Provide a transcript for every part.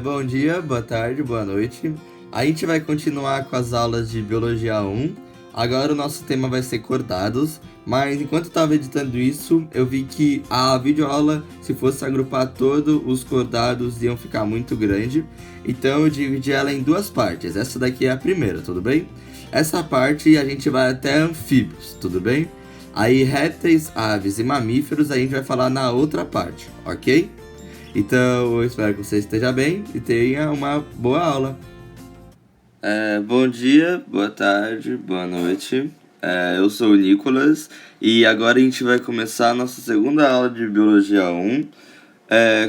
Bom dia, boa tarde, boa noite. A gente vai continuar com as aulas de Biologia 1. Agora o nosso tema vai ser cordados, mas enquanto eu estava editando isso, eu vi que a videoaula, se fosse agrupar todos os cordados, iam ficar muito grande. Então eu dividi ela em duas partes. Essa daqui é a primeira, tudo bem? Essa parte a gente vai até anfíbios, tudo bem? Aí répteis, aves e mamíferos a gente vai falar na outra parte, ok? Então, eu espero que você esteja bem e tenha uma boa aula. Bom dia, boa tarde, boa noite. Eu sou o Nicolas e agora a gente vai começar a nossa segunda aula de Biologia 1,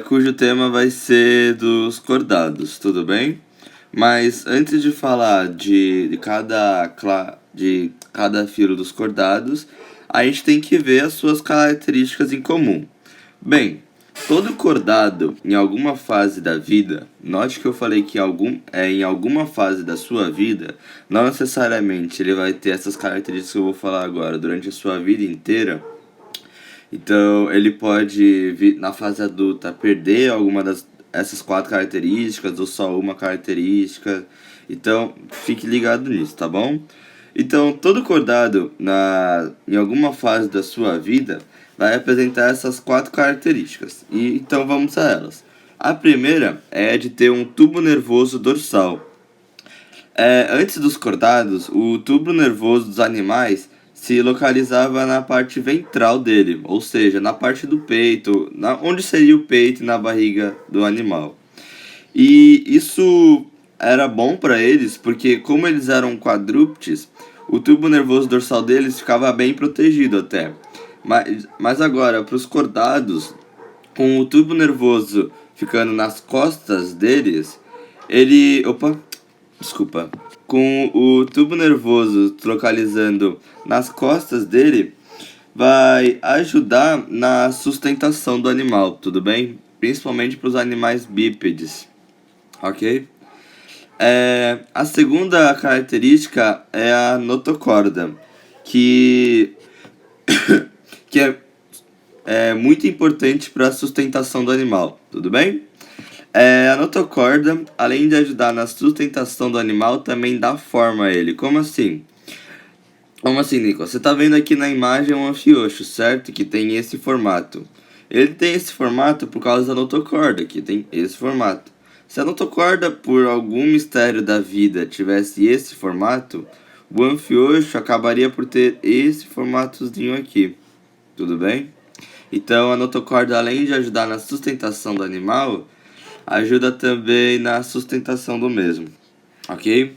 cujo tema vai ser dos cordados, tudo bem? Mas antes de falar de cada filo dos cordados, a gente tem que ver as suas características em comum. Bem, todo cordado, em alguma fase da vida, note que eu falei que em alguma fase da sua vida, não necessariamente ele vai ter essas características que eu vou falar agora durante a sua vida inteira. Então, ele pode, na fase adulta, perder alguma dessas 4 características ou só uma característica. Então, fique ligado nisso, tá bom? Então, todo cordado, em alguma fase da sua vida, vai apresentar essas 4 características. E então vamos a elas. A primeira é de ter um tubo nervoso dorsal. Antes dos cordados, o tubo nervoso dos animais se localizava na parte ventral dele, ou seja, na parte do peito, onde seria o peito e na barriga do animal. E isso era bom para eles, porque como eles eram quadrúpedes, o tubo nervoso dorsal deles ficava bem protegido até. Mas agora, para os cordados, com o tubo nervoso ficando nas costas deles, com o tubo nervoso localizando nas costas dele, vai ajudar na sustentação do animal, tudo bem? Principalmente para os animais bípedes, ok? A segunda característica é a notocorda, que é muito importante para a sustentação do animal, tudo bem? A notocorda, além de ajudar na sustentação do animal, também dá forma a ele. Como assim? Como assim, Nico? Você está vendo aqui na imagem um anfioxo, certo? Que tem esse formato. Ele tem esse formato por causa da notocorda, que tem esse formato. Se a notocorda, por algum mistério da vida, tivesse esse formato, o anfioxo acabaria por ter esse formatozinho aqui. Tudo bem? Então, a notocorda, além de ajudar na sustentação do animal, ajuda também na sustentação do mesmo, ok?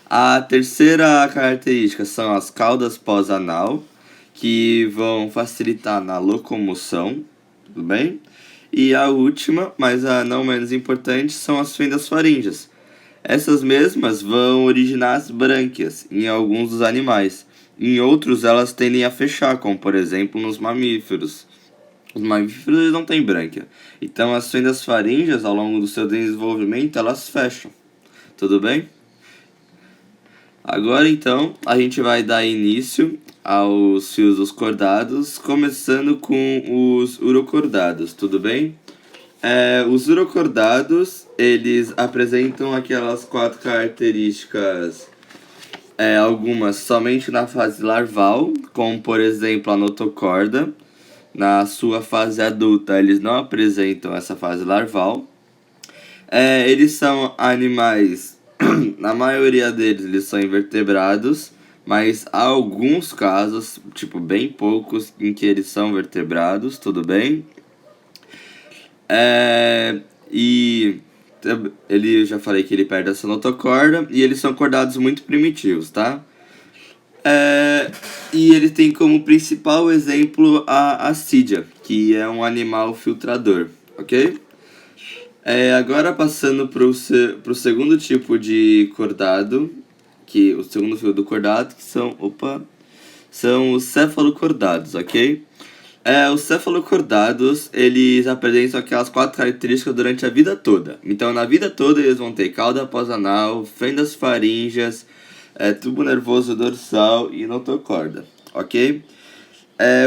A terceira característica são as caudas pós-anal, que vão facilitar na locomoção, tudo bem? E a última, mas a não menos importante, são as fendas faríngeas. Essas mesmas vão originar as brânquias em alguns dos animais. Em outros, elas tendem a fechar, como por exemplo nos mamíferos. Os mamíferos não têm brânquia. Então, as fendas faríngeas, ao longo do seu desenvolvimento, elas fecham. Tudo bem? Agora, então, a gente vai dar início aos fios dos cordados, começando com os urocordados, tudo bem? Os urocordados, eles apresentam aquelas 4 características, algumas somente na fase larval, como por exemplo a notocorda. Na sua fase adulta, eles não apresentam essa fase larval. Eles são animais, na maioria deles, eles são invertebrados, mas há alguns casos, tipo bem poucos, em que eles são vertebrados, tudo bem? E eu já falei que ele perde essa notocorda, e eles são cordados muito primitivos, tá? E ele tem como principal exemplo a assídia, que é um animal filtrador, ok? Agora passando para o segundo tipo de cordado, que o segundo fio do cordado, que são os cefalocordados, ok? Os cefalocordados, eles apresentam aquelas 4 características durante a vida toda. Então, na vida toda, eles vão ter cauda pós-anal, fendas faríngeas, tubo nervoso dorsal e notocorda, ok?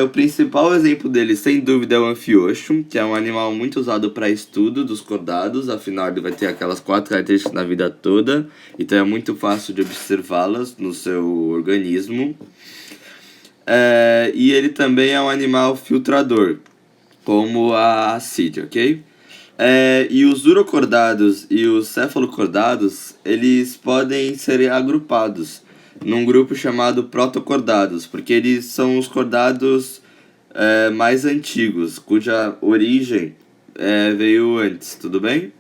O principal exemplo dele, sem dúvida, é o anfioxo, que é um animal muito usado para estudo dos cordados, afinal ele vai ter aquelas 4 características na vida toda, então é muito fácil de observá-las no seu organismo. E ele também é um animal filtrador, como a acídea, ok? E os urocordados e os cefalocordados, eles podem ser agrupados num grupo chamado protocordados, porque eles são os cordados mais antigos, cuja origem veio antes, tudo bem?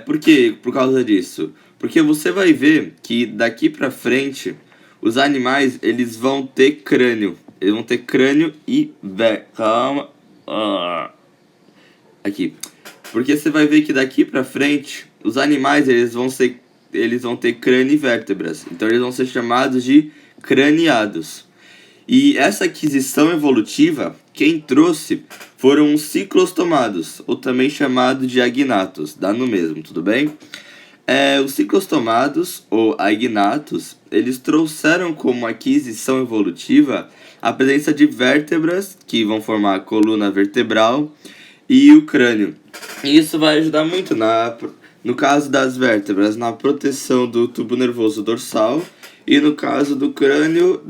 Por quê? Por causa disso? Porque você vai ver que daqui pra frente, os animais, eles vão ter crânio. Eles vão ter crânio e... Calma. Aqui. Porque você vai ver que daqui pra frente, os animais, eles vão ter crânio e vértebras. Então eles vão ser chamados de craniados. E essa aquisição evolutiva, quem trouxe foram os ciclostomados, ou também chamado de agnatos, dá no mesmo, tudo bem? Os ciclostomados, ou agnatos, eles trouxeram como aquisição evolutiva a presença de vértebras, que vão formar a coluna vertebral, e o crânio. E isso vai ajudar muito, no caso das vértebras, na proteção do tubo nervoso dorsal, e no caso do crânio,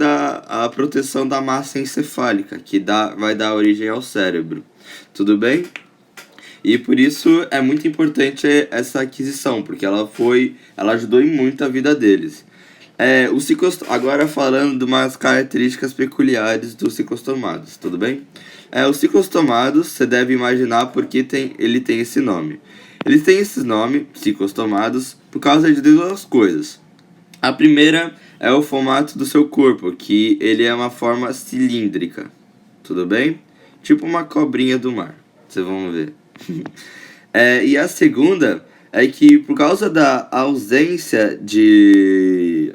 a proteção da massa encefálica, que vai dar origem ao cérebro. Tudo bem? E por isso é muito importante essa aquisição, porque ela ajudou em muito a vida deles. Agora falando de umas características peculiares dos ciclostomados, tudo bem? Os ciclostomados, você deve imaginar porque ele tem esse nome. Eles têm esse nome, ciclostomados, por causa de duas coisas. A primeira é o formato do seu corpo, que ele é uma forma cilíndrica, tudo bem? Tipo uma cobrinha do mar, vocês vão ver. E a segunda é que por causa da ausência de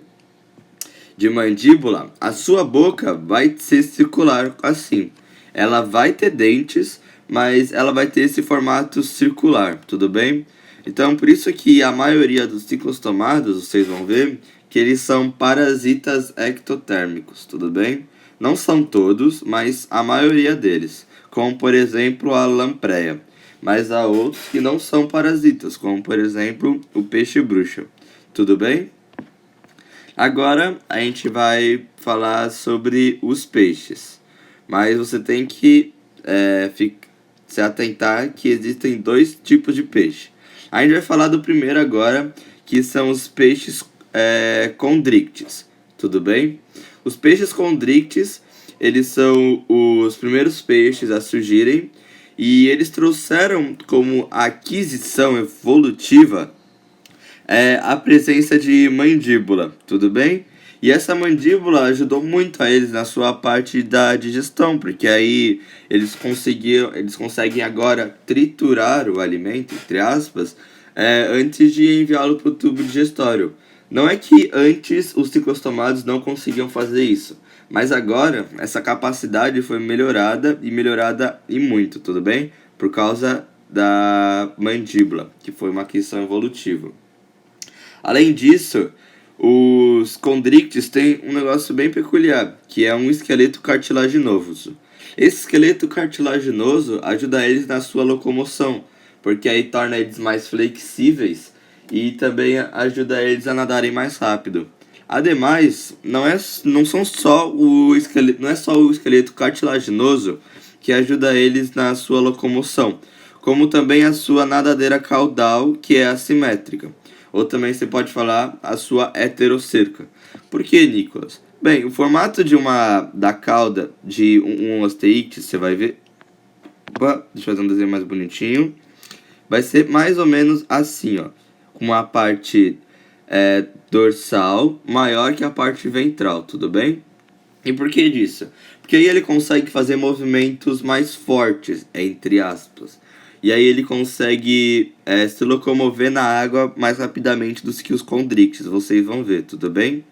mandíbula, a sua boca vai ser circular assim. Ela vai ter dentes, mas ela vai ter esse formato circular, tudo bem? Então, por isso que a maioria dos ciclostomados, vocês vão ver, que eles são parasitas ectotérmicos, tudo bem? Não são todos, mas a maioria deles, como por exemplo a lampreia. Mas há outros que não são parasitas, como por exemplo o peixe-bruxa, tudo bem? Agora a gente vai falar sobre os peixes, mas você tem que se atentar que existem 2 tipos de peixe. A gente vai falar do primeiro agora, que são os peixes condrictes, tudo bem? Os peixes condrictes, eles são os primeiros peixes a surgirem e eles trouxeram como aquisição evolutiva a presença de mandíbula, tudo bem? E essa mandíbula ajudou muito a eles na sua parte da digestão, porque aí eles conseguem agora triturar o alimento, entre aspas, antes de enviá-lo para o tubo digestório. Não é que antes os ciclostomados não conseguiam fazer isso, mas agora essa capacidade foi melhorada e muito, tudo bem? Por causa da mandíbula, que foi uma aquisição evolutiva. Além disso, os condrictes têm um negócio bem peculiar, que é um esqueleto cartilaginoso. Esse esqueleto cartilaginoso ajuda eles na sua locomoção, porque aí torna eles mais flexíveis e também ajuda eles a nadarem mais rápido. Ademais, não é só o esqueleto cartilaginoso que ajuda eles na sua locomoção, como também a sua nadadeira caudal, que é assimétrica. Ou também você pode falar a sua heterocerca. Por que, Nicolas? Bem, o formato da cauda de um osteíctide, você vai ver... Opa, deixa eu fazer um desenho mais bonitinho. Vai ser mais ou menos assim, ó. Com uma parte dorsal maior que a parte ventral, tudo bem? E por que disso? Porque aí ele consegue fazer movimentos mais fortes, entre aspas. E aí ele consegue se locomover na água mais rapidamente do que os condrictes, vocês vão ver, tudo bem?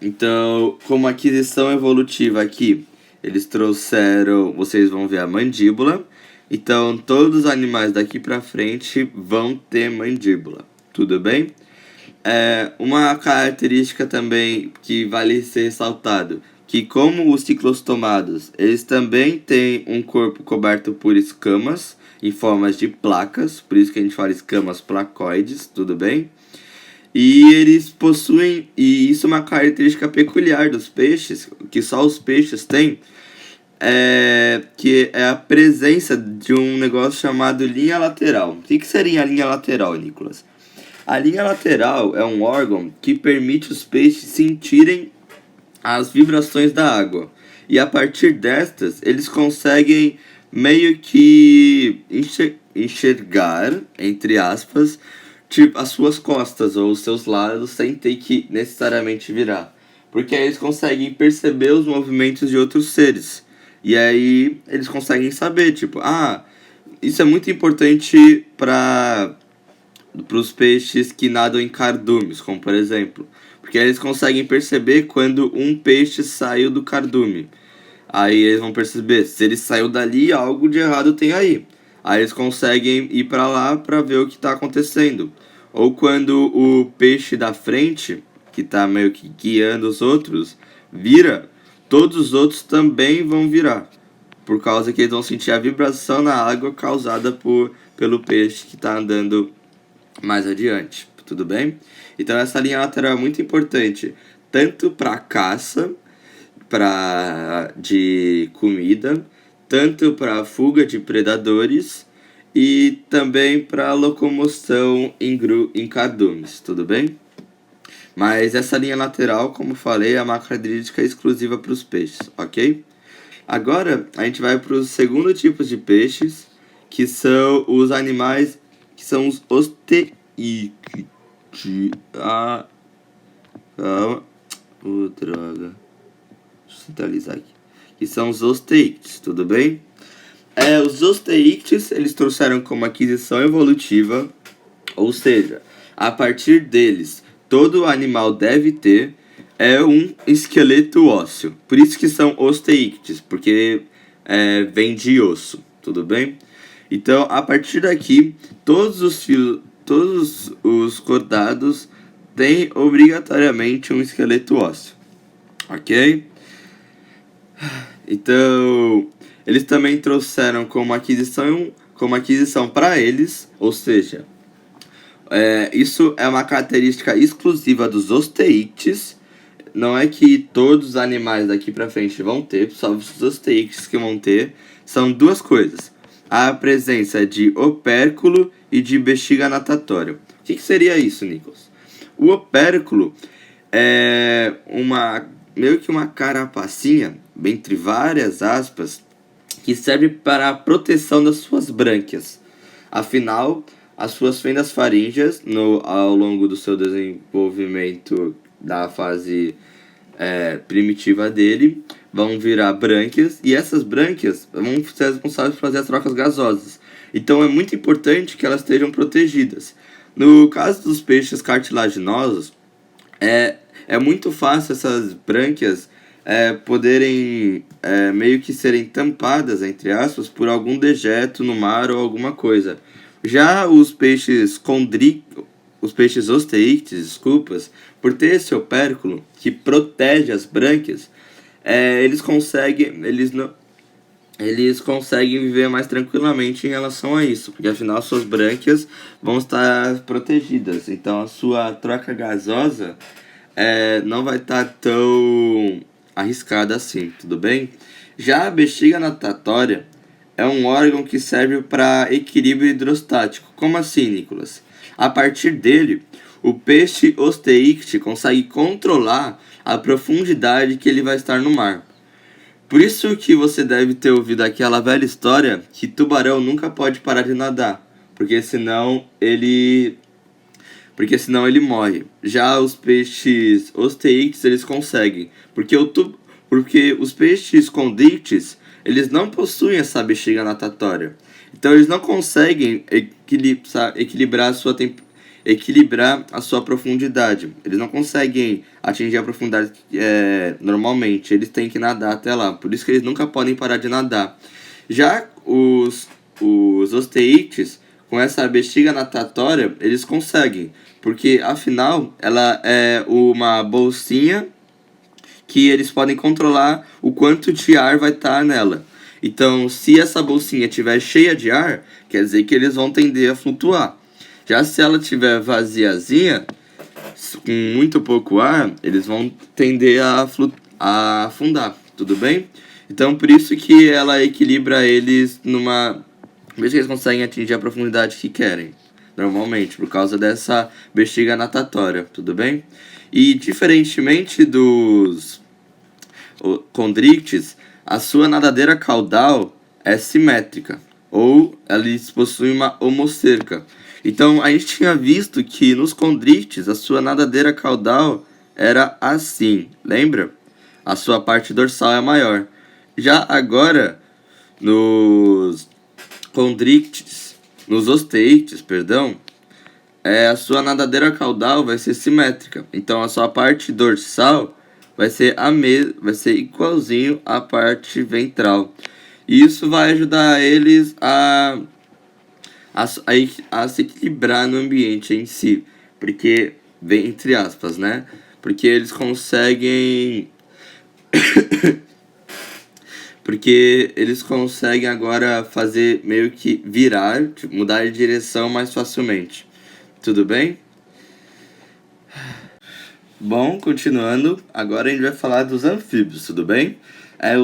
Então, como aquisição evolutiva aqui, eles trouxeram, vocês vão ver a mandíbula. Então, todos os animais daqui pra frente vão ter mandíbula, tudo bem? Uma característica também que vale ser ressaltado, que como os ciclostomados, eles também têm um corpo coberto por escamas em formas de placas, por isso que a gente fala escamas placoides, tudo bem? E eles possuem, e isso é uma característica peculiar dos peixes, que só os peixes têm, que é a presença de um negócio chamado linha lateral. O que seria a linha lateral, Nicolas? A linha lateral é um órgão que permite os peixes sentirem as vibrações da água. E a partir destas, eles conseguem meio que enxergar, entre aspas, tipo, as suas costas ou os seus lados sem ter que necessariamente virar. Porque aí eles conseguem perceber os movimentos de outros seres. E aí eles conseguem saber, tipo, isso é muito importante para os peixes que nadam em cardumes, como por exemplo. Porque eles conseguem perceber quando um peixe saiu do cardume. Aí eles vão perceber, se ele saiu dali, algo de errado tem aí. Aí eles conseguem ir para lá para ver o que está acontecendo. Ou quando o peixe da frente, que está meio que guiando os outros, vira, todos os outros também vão virar. Por causa que eles vão sentir a vibração na água causada pelo peixe que está andando mais adiante. Tudo bem? Então essa linha lateral é muito importante, tanto para caça, de comida, tanto para fuga de predadores e também para locomoção em cardumes, tudo bem? Mas essa linha lateral, como falei, é uma característica exclusiva para os peixes, ok? Agora a gente vai para os segundo tipo de peixes, que são os animais, que são os osteíctes. Calma. Droga. Deixa eu centralizar aqui. Que são os osteíctes, tudo bem? Os osteíctes, eles trouxeram como aquisição evolutiva, ou seja, a partir deles, todo animal deve ter um esqueleto ósseo. Por isso que são osteíctes, porque vem de osso, tudo bem? Então, a partir daqui, todos os cordados têm obrigatoriamente um esqueleto ósseo, ok? Então, eles também trouxeram como aquisição para eles, ou seja, isso é uma característica exclusiva dos osteíctes. Não é que todos os animais daqui para frente vão ter, só os osteíctes que vão ter. São duas coisas: a presença de opérculo e de bexiga natatória. O que seria isso, Nicolas? O opérculo é meio que uma carapacinha, entre várias aspas, que serve para a proteção das suas brânquias. Afinal, as suas fendas faríngeas, ao longo do seu desenvolvimento da fase primitiva dele, vão virar brânquias, e essas brânquias vão ser responsáveis por fazer as trocas gasosas. Então é muito importante que elas estejam protegidas. No caso dos peixes cartilaginosos, é muito fácil essas brânquias poderem meio que serem tampadas, entre aspas, por algum dejeto no mar ou alguma coisa. Já os peixes osteíctes, por ter esse opérculo que protege as brânquias, eles conseguem viver mais tranquilamente em relação a isso, porque afinal suas brânquias vão estar protegidas, então a sua troca gasosa não vai estar tão arriscada assim, tudo bem? Já a bexiga natatória é um órgão que serve para equilíbrio hidrostático. Como assim, Nicolas? A partir dele, o peixe osteícte consegue controlar a profundidade que ele vai estar no mar. Por isso que você deve ter ouvido aquela velha história que tubarão nunca pode parar de nadar, porque senão ele morre. Já os peixes osteíctes, eles conseguem, porque os peixes condictes, eles não possuem essa bexiga natatória. Então eles não conseguem equilibrar a sua profundidade. Eles não conseguem atingir a profundidade normalmente. Eles têm que nadar até lá. Por isso que eles nunca podem parar de nadar. Já os osteíctes com essa bexiga natatória, eles conseguem, porque afinal ela é uma bolsinha que eles podem controlar o quanto de ar vai estar nela. Então, se essa bolsinha estiver cheia de ar, quer dizer que eles vão tender a flutuar. Já se ela estiver vaziazinha, com muito pouco ar, eles vão tender a afundar, tudo bem? Então, por isso que ela equilibra eles numa... Por isso que eles conseguem atingir a profundidade que querem, normalmente, por causa dessa bexiga natatória, tudo bem? E, diferentemente dos condrictes, a sua nadadeira caudal é simétrica, ou eles possuem uma homocerca. Então, a gente tinha visto que nos condrictes, a sua nadadeira caudal era assim, lembra? A sua parte dorsal é maior. Já agora, nos condrictes, nos osteites, perdão, a sua nadadeira caudal vai ser simétrica. Então, a sua parte dorsal vai ser vai ser igualzinho à parte ventral. E isso vai ajudar eles a se equilibrar no ambiente em si. Porque, bem, entre aspas, né? Porque eles conseguem... porque eles conseguem agora fazer meio que virar, tipo, mudar de direção mais facilmente. Tudo bem? Bom, continuando, agora a gente vai falar dos anfíbios, tudo bem?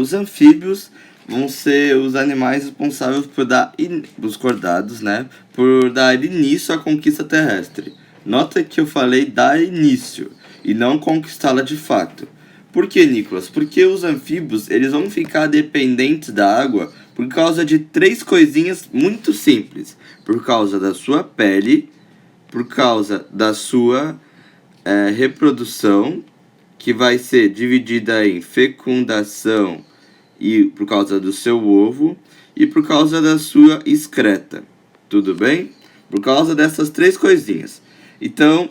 Os anfíbios vão ser os animais responsáveis por dar, os cordados, né? Por dar início à conquista terrestre. Nota que eu falei dar início e não conquistá-la de fato. Por que, Nicolas? Porque os anfíbios eles vão ficar dependentes da água por causa de 3 coisinhas muito simples. Por causa da sua pele, por causa da sua reprodução, que vai ser dividida em fecundação e por causa do seu ovo, e por causa da sua excreta. Tudo bem? Por causa dessas 3 coisinhas. Então,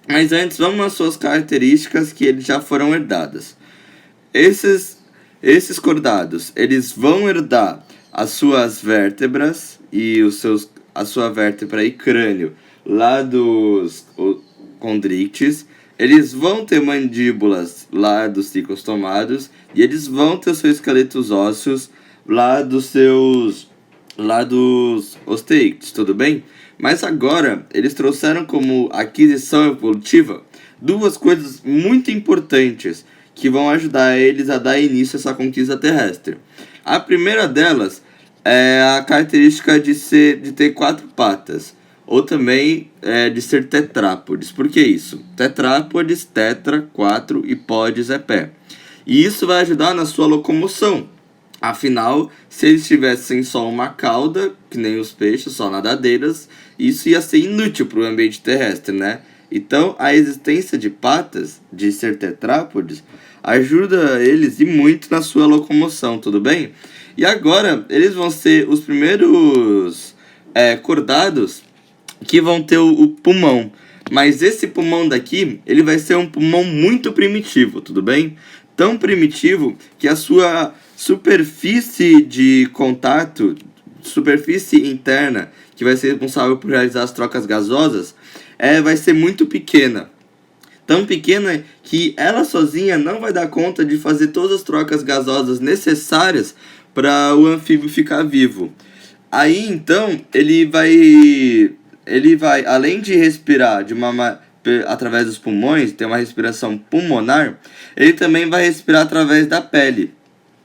mas antes, vamos nas suas características que eles já foram herdadas. Esses cordados, eles vão herdar as suas vértebras e a sua vértebra e crânio lá dos condrictes. Eles vão ter mandíbulas lá dos ciclostomados e eles vão ter seus esqueletos ósseos lá dos osteíctes, tudo bem? Mas agora eles trouxeram como aquisição evolutiva 2 coisas muito importantes que vão ajudar eles a dar início a essa conquista terrestre. A primeira delas é a característica de ter 4 patas, ou também de ser tetrápodes. Por que isso? Tetrápodes, tetra, 4 e podes é pé. E isso vai ajudar na sua locomoção. Afinal, se eles tivessem só uma cauda, que nem os peixes, só nadadeiras, isso ia ser inútil para o ambiente terrestre, né? Então, a existência de patas, de ser tetrápodes, ajuda eles e muito na sua locomoção, tudo bem? E agora, eles vão ser os primeiros cordados que vão ter o pulmão. Mas esse pulmão daqui, ele vai ser um pulmão muito primitivo, tudo bem? Tão primitivo que a sua superfície de contato, superfície interna, que vai ser responsável por realizar as trocas gasosas, vai ser muito pequena. Tão pequena que ela sozinha não vai dar conta de fazer todas as trocas gasosas necessárias para o anfíbio ficar vivo. Aí então ele vai, além de respirar através dos pulmões, ter uma respiração pulmonar, ele também vai respirar através da pele.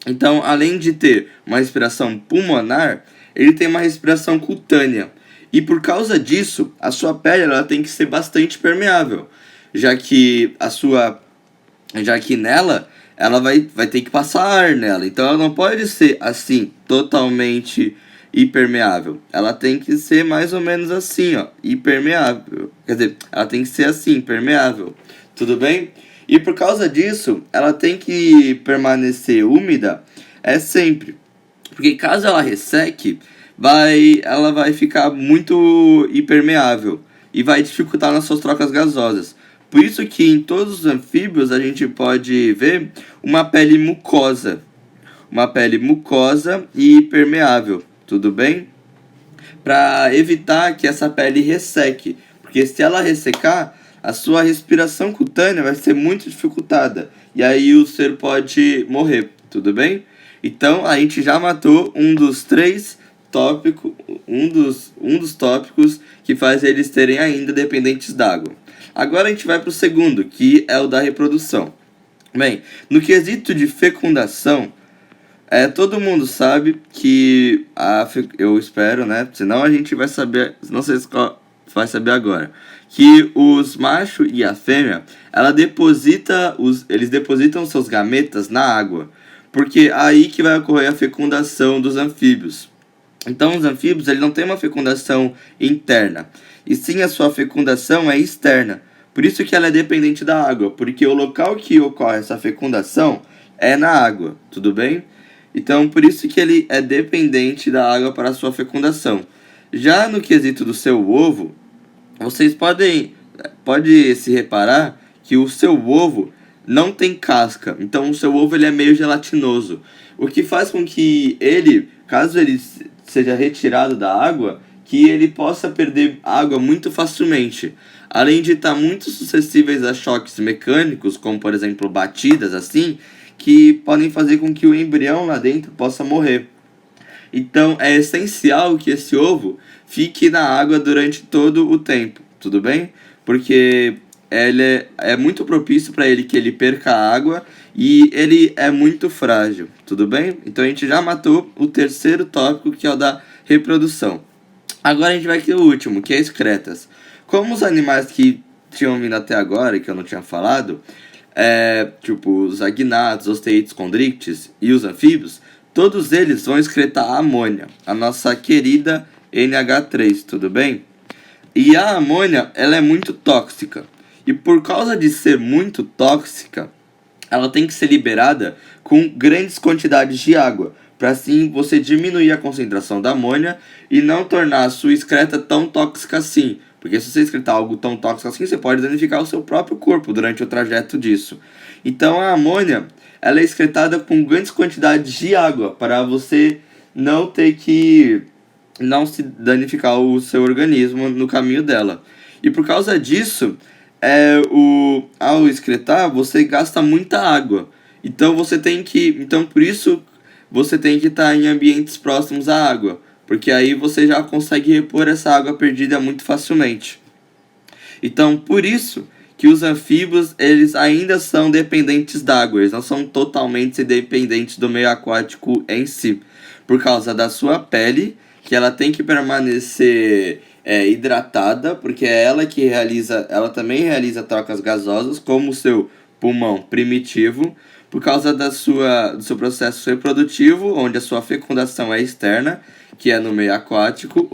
Então, além de ter uma respiração pulmonar, ele tem uma respiração cutânea. E por causa disso, a sua pele ela tem que ser bastante permeável, já que nela ela vai ter que passar ar nela. Então ela não pode ser assim, totalmente impermeável. Ela tem que ser mais ou menos assim, ó, impermeável. Quer dizer, ela tem que ser assim, permeável. Tudo bem? E por causa disso, ela tem que permanecer úmida sempre. Porque caso ela resseque, ela vai ficar muito impermeável e vai dificultar nas suas trocas gasosas. Por isso que em todos os anfíbios a gente pode ver uma pele mucosa. Uma pele mucosa e permeável, tudo bem? para evitar que essa pele resseque, porque se ela ressecar, a sua respiração cutânea vai ser muito dificultada e aí o ser pode morrer, tudo bem? Então a gente já matou um dos três tópicos, um dos tópicos que faz eles terem ainda dependentes d'água. Agora a gente vai para o segundo, que é o da reprodução. Bem, no quesito de fecundação, todo mundo sabe que eu espero, né? Senão a gente vai saber, não sei se vai saber agora, que os machos e a fêmea, eles depositam seus gametas na água, porque é aí que vai ocorrer a fecundação dos anfíbios. Então os anfíbios, ele não têm uma fecundação interna, e sim a sua fecundação é externa. Por isso que ela é dependente da água, porque o local que ocorre essa fecundação é na água, tudo bem? Então, por isso que ele é dependente da água para a sua fecundação. Já no quesito do seu ovo, vocês pode se reparar que o seu ovo não tem casca. Então, o seu ovo ele é meio gelatinoso. O que faz com que ele, caso ele seja retirado da água, que ele possa perder água muito facilmente. Além de estar muito suscetíveis a choques mecânicos, como por exemplo batidas assim, que podem fazer com que o embrião lá dentro possa morrer. Então é essencial que esse ovo fique na água durante todo o tempo, tudo bem? Porque ele é muito propício para ele que ele perca a água e ele é muito frágil, tudo bem? Então a gente já matou o terceiro tópico, que é o da reprodução. Agora a gente vai aqui o último, que é excretas. Como os animais que tinham vindo até agora, que eu não tinha falado, tipo os agnatos, osteites, condrictes e os anfíbios, todos eles vão excretar amônia, a nossa querida NH3, tudo bem? E a amônia, ela é muito tóxica. E por causa de ser muito tóxica, ela tem que ser liberada com grandes quantidades de água, para assim você diminuir a concentração da amônia e não tornar a sua excreta tão tóxica assim. Porque se você excretar algo tão tóxico assim, você pode danificar o seu próprio corpo durante o trajeto disso. Então a amônia, ela é excretada com grandes quantidades de água, para você não ter que não se danificar o seu organismo no caminho dela. E por causa disso, ao excretar, você gasta muita água. Então por isso você tem que estar em ambientes próximos à água, porque aí você já consegue repor essa água perdida muito facilmente. Então, por isso que os anfíbios, eles ainda são dependentes d'água, eles não são totalmente dependentes do meio aquático em si, por causa da sua pele, que ela tem que permanecer hidratada, porque é ela também realiza trocas gasosas, como o seu pulmão primitivo, por causa do seu processo reprodutivo, onde a sua fecundação é externa, que é no meio aquático,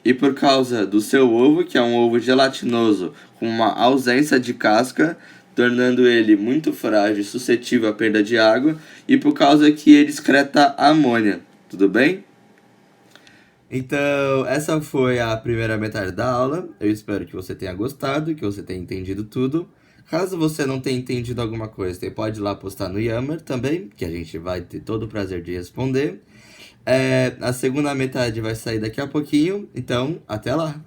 e por causa do seu ovo, que é um ovo gelatinoso com uma ausência de casca, tornando ele muito frágil e suscetível à perda de água, e por causa que ele excreta amônia, tudo bem? Então, essa foi a primeira metade da aula. Eu espero que você tenha gostado, que você tenha entendido tudo. Caso você não tenha entendido alguma coisa, você pode ir lá postar no Yammer também, que a gente vai ter todo o prazer de responder. A segunda metade vai sair daqui a pouquinho, então até lá!